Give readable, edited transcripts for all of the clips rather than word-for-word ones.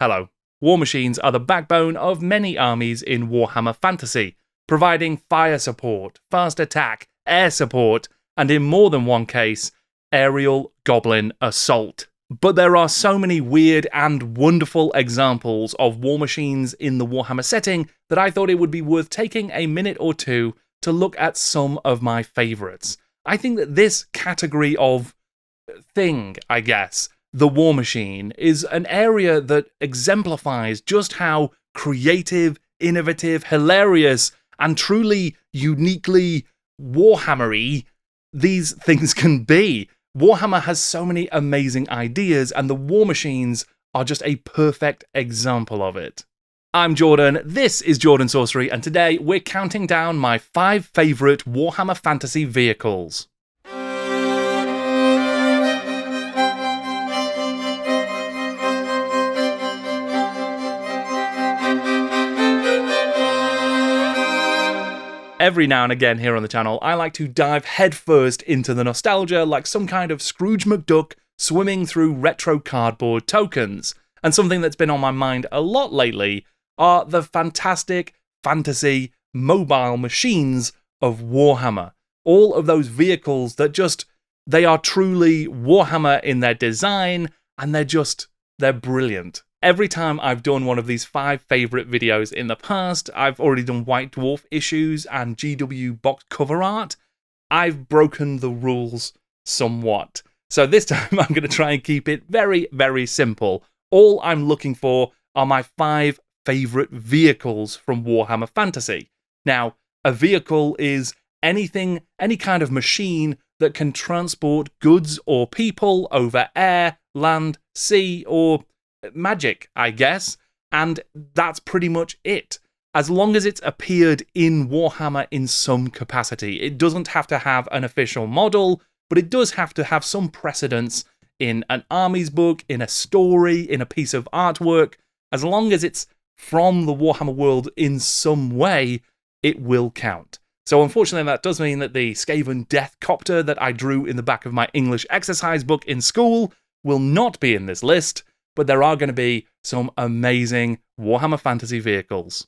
Hello. War machines are the backbone of many armies in Warhammer Fantasy, providing fire support, fast attack, air support, and in more than one case, aerial goblin assault. But there are so many weird and wonderful examples of war machines in the Warhammer setting that I thought it would be worth taking a minute or two to look at some of my favourites. I think that this category of thing, I guess, the war machine, is an area that exemplifies just how creative, innovative, hilarious, and truly uniquely Warhammer-y these things can be. Warhammer has so many amazing ideas, and the war machines are just a perfect example of it. I'm Jordan, this is Jordan Sorcery, and today we're counting down my 5 favourite Warhammer Fantasy vehicles. Every now and again here on the channel, I like to dive headfirst into the nostalgia like some kind of Scrooge McDuck swimming through retro cardboard tokens. And something that's been on my mind a lot lately are the fantastic fantasy mobile machines of Warhammer. All of those vehicles that they are truly Warhammer in their design, and they're brilliant. Every time I've done one of these 5 favourite videos in the past, I've already done White Dwarf issues and GW box cover art, I've broken the rules somewhat. So this time I'm going to try and keep it very, very simple. All I'm looking for are my 5 favourite vehicles from Warhammer Fantasy. Now, a vehicle is any kind of machine that can transport goods or people over air, land, sea, or magic, I guess, and that's pretty much it. As long as it's appeared in Warhammer in some capacity. It doesn't have to have an official model, but it does have to have some precedence in an army's book, in a story, in a piece of artwork. As long as it's from the Warhammer world in some way, it will count. So unfortunately that does mean that the Skaven death copter that I drew in the back of my English exercise book in school will not be in this list, but there are going to be some amazing Warhammer Fantasy vehicles.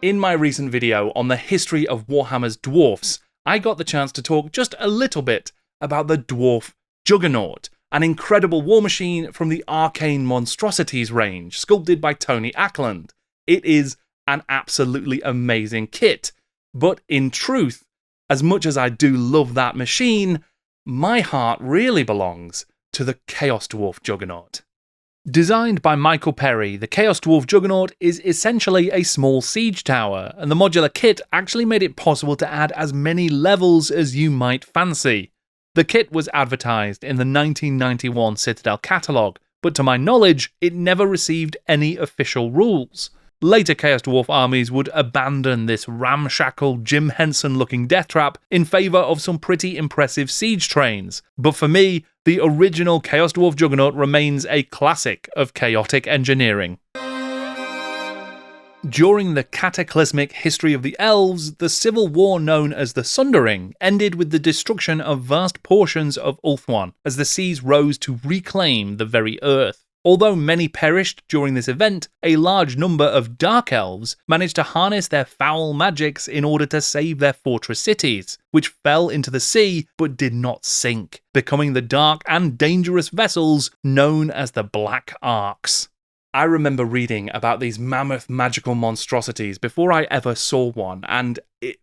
In my recent video on the history of Warhammer's dwarfs, I got the chance to talk just a little bit about the dwarf juggernaut, an incredible war machine from the Arcane Monstrosities range, sculpted by Tony Ackland. It is an absolutely amazing kit, but in truth, as much as I do love that machine, my heart really belongs to the Chaos Dwarf Juggernaut. Designed by Michael Perry, the Chaos Dwarf Juggernaut is essentially a small siege tower, and the modular kit actually made it possible to add as many levels as you might fancy. The kit was advertised in the 1991 Citadel catalogue, but to my knowledge, it never received any official rules. Later Chaos Dwarf armies would abandon this ramshackle Jim Henson-looking death trap in favour of some pretty impressive siege trains. But for me, the original Chaos Dwarf Juggernaut remains a classic of chaotic engineering. During the cataclysmic history of the elves, the civil war known as the Sundering ended with the destruction of vast portions of Ulthuan as the seas rose to reclaim the very earth. Although many perished during this event, a large number of Dark Elves managed to harness their foul magics in order to save their fortress cities, which fell into the sea but did not sink, becoming the dark and dangerous vessels known as the Black Arks. I remember reading about these mammoth magical monstrosities before I ever saw one, and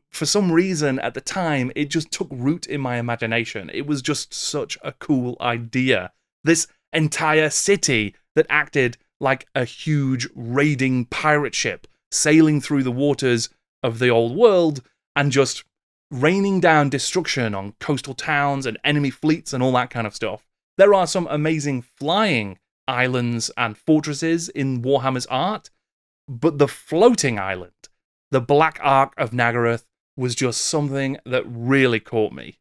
for some reason at the time it just took root in my imagination. It was just such a cool idea. This entire city that acted like a huge raiding pirate ship sailing through the waters of the old world and just raining down destruction on coastal towns and enemy fleets and all that kind of stuff. There are some amazing flying islands and fortresses in Warhammer's art, but the floating island, the Black Ark of Naggaroth, was just something that really caught me.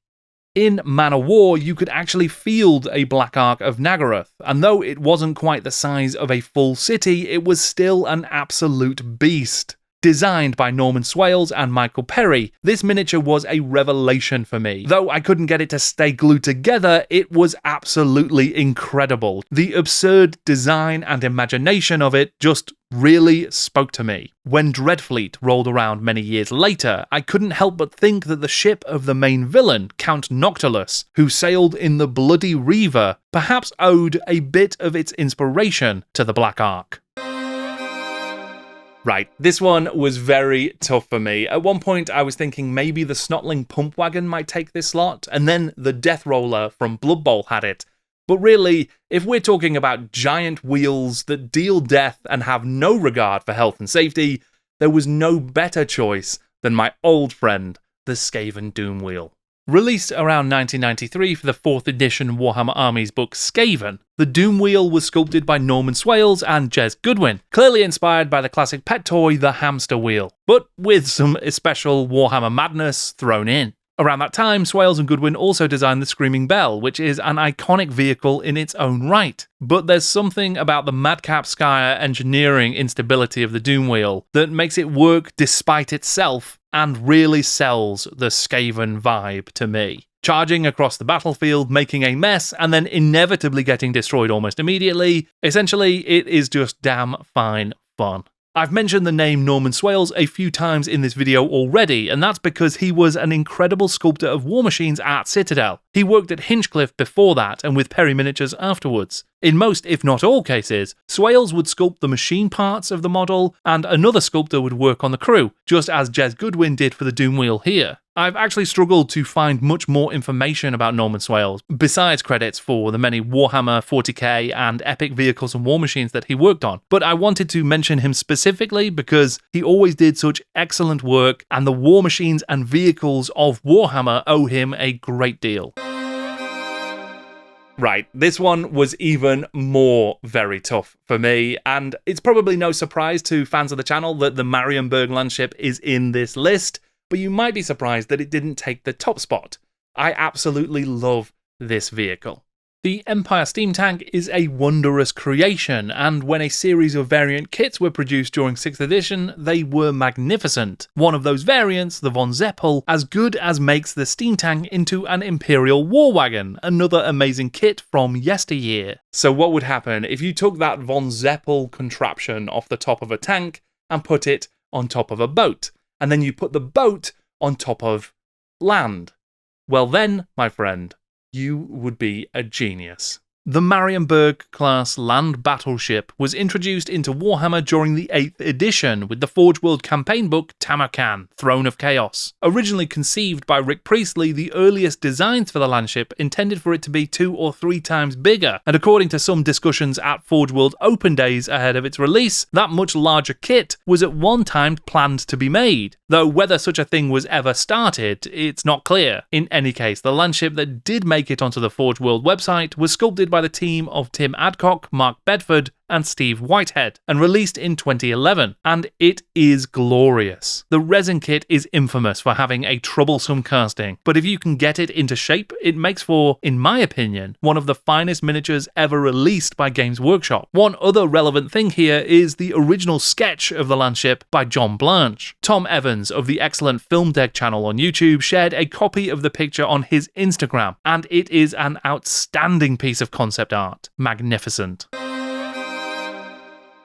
In Man o' War, you could actually field a Black Ark of Naggaroth, and though it wasn't quite the size of a full city, it was still an absolute beast. Designed by Norman Swales and Michael Perry, this miniature was a revelation for me. Though I couldn't get it to stay glued together, it was absolutely incredible. The absurd design and imagination of it just really spoke to me. When Dreadfleet rolled around many years later, I couldn't help but think that the ship of the main villain, Count Noctilus, who sailed in the Bloody Reaver, perhaps owed a bit of its inspiration to the Black Ark. Right, this one was very tough for me. At one point, I was thinking maybe the Snotling Pump Wagon might take this slot, and then the Death Roller from Blood Bowl had it. But really, if we're talking about giant wheels that deal death and have no regard for health and safety, there was no better choice than my old friend, the Skaven Doom Wheel. Released around 1993 for the 4th edition Warhammer Armies book Skaven, the Doom Wheel was sculpted by Norman Swales and Jez Goodwin, clearly inspired by the classic pet toy, the Hamster Wheel, but with some special Warhammer madness thrown in. Around that time, Swales and Goodwin also designed the Screaming Bell, which is an iconic vehicle in its own right. But there's something about the madcap Skyer engineering instability of the Doom Wheel that makes it work despite itself and really sells the Skaven vibe to me. Charging across the battlefield, making a mess, and then inevitably getting destroyed almost immediately. Essentially, it is just damn fine fun. I've mentioned the name Norman Swales a few times in this video already, and that's because he was an incredible sculptor of war machines at Citadel. He worked at Hinchcliffe before that, and with Perry Miniatures afterwards. In most, if not all cases, Swales would sculpt the machine parts of the model, and another sculptor would work on the crew, just as Jez Goodwin did for the Doom Wheel here. I've actually struggled to find much more information about Norman Swales, besides credits for the many Warhammer 40k and epic vehicles and war machines that he worked on, but I wanted to mention him specifically because he always did such excellent work, and the war machines and vehicles of Warhammer owe him a great deal. Right, this one was even more very tough for me, and it's probably no surprise to fans of the channel that the Marienburg landship is in this list, but you might be surprised that it didn't take the top spot. I absolutely love this vehicle. The Empire Steam Tank is a wondrous creation, and when a series of variant kits were produced during 6th edition, they were magnificent. One of those variants, the Von Zeppel, as good as makes the Steam Tank into an Imperial War Wagon, another amazing kit from yesteryear. So what would happen if you took that Von Zeppel contraption off the top of a tank and put it on top of a boat, and then you put the boat on top of land? Well then, my friend, you would be a genius. The Marienburg class land battleship was introduced into Warhammer during the 8th edition with the Forge World campaign book Tamarkan, Throne of Chaos. Originally conceived by Rick Priestley, the earliest designs for the landship intended for it to be 2 or 3 times bigger, and according to some discussions at Forge World Open Days ahead of its release, that much larger kit was at one time planned to be made, though whether such a thing was ever started, it's not clear. In any case, the landship that did make it onto the Forge World website was sculpted by the team of Tim Adcock, Mark Bedford, and Steve Whitehead, and released in 2011, and it is glorious. The resin kit is infamous for having a troublesome casting, but if you can get it into shape, it makes for, in my opinion, one of the finest miniatures ever released by Games Workshop. One other relevant thing here is the original sketch of the landship by John Blanche. Tom Evans of the excellent Film Deck channel on YouTube shared a copy of the picture on his Instagram, and it is an outstanding piece of concept art. Magnificent.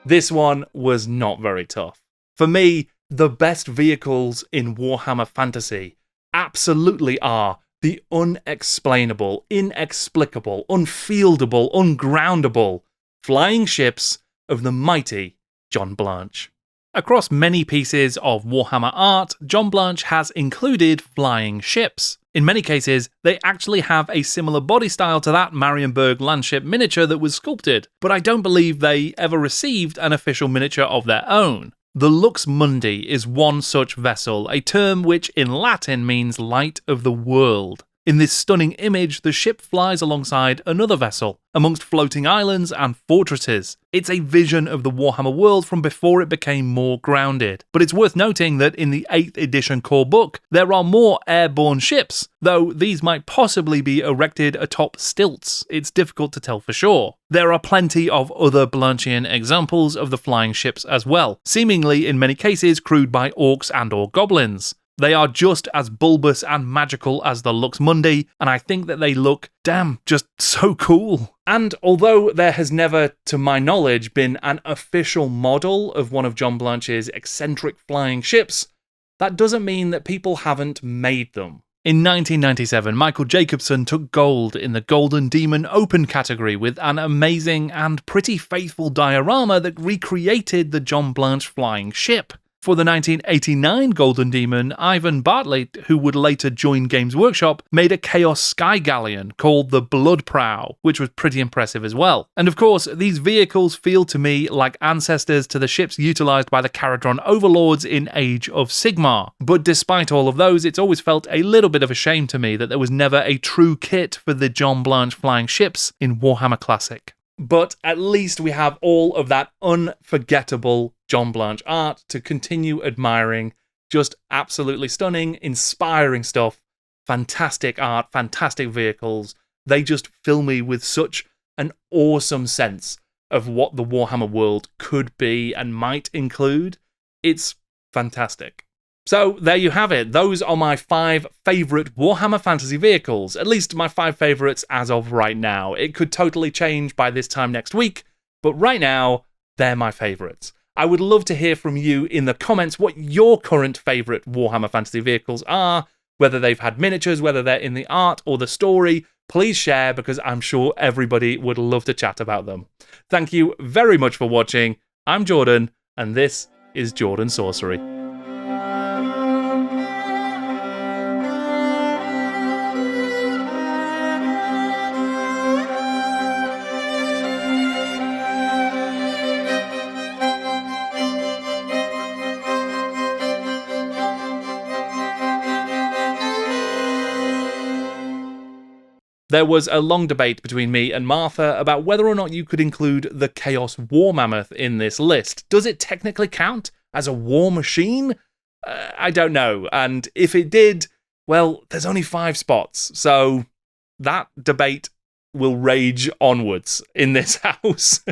This one was not very tough. For me, the best vehicles in Warhammer Fantasy absolutely are the unexplainable, inexplicable, unfieldable, ungroundable flying ships of the mighty John Blanche. Across many pieces of Warhammer art, John Blanche has included flying ships. In many cases, they actually have a similar body style to that Marienburg landship miniature that was sculpted, but I don't believe they ever received an official miniature of their own. The Lux Mundi is one such vessel, a term which in Latin means light of the world. In this stunning image, the ship flies alongside another vessel, amongst floating islands and fortresses. It's a vision of the Warhammer world from before it became more grounded. But it's worth noting that in the 8th edition core book, there are more airborne ships, though these might possibly be erected atop stilts. It's difficult to tell for sure. There are plenty of other Blanchian examples of the flying ships as well, seemingly in many cases crewed by orcs and/or goblins. They are just as bulbous and magical as the Lux Mundi, and I think that they look, just so cool. And although there has never, to my knowledge, been an official model of one of John Blanche's eccentric flying ships, that doesn't mean that people haven't made them. In 1997, Michael Jacobson took gold in the Golden Demon Open category with an amazing and pretty faithful diorama that recreated the John Blanche flying ship. For the 1989 Golden Demon, Ivan Bartlett, who would later join Games Workshop, made a Chaos Sky Galleon called the Blood Prow, which was pretty impressive as well. And of course, these vehicles feel to me like ancestors to the ships utilised by the Caradron Overlords in Age of Sigmar. But despite all of those, it's always felt a little bit of a shame to me that there was never a true kit for the John Blanche flying ships in Warhammer Classic. But at least we have all of that unforgettable John Blanche art to continue admiring. Just absolutely stunning, inspiring stuff, fantastic art, fantastic vehicles. They just fill me with such an awesome sense of what the Warhammer world could be and might include. It's fantastic. So there you have it. Those are my 5 favourite Warhammer Fantasy vehicles. At least my 5 favourites as of right now. It could totally change by this time next week, but right now, they're my favourites. I would love to hear from you in the comments what your current favourite Warhammer Fantasy vehicles are, whether they've had miniatures, whether they're in the art or the story. Please share, because I'm sure everybody would love to chat about them. Thank you very much for watching. I'm Jordan, and this is Jordan Sorcery. There was a long debate between me and Martha about whether or not you could include the Chaos War Mammoth in this list. Does it technically count as a war machine? I don't know. And if it did, well, there's only 5 spots. So that debate will rage onwards in this house.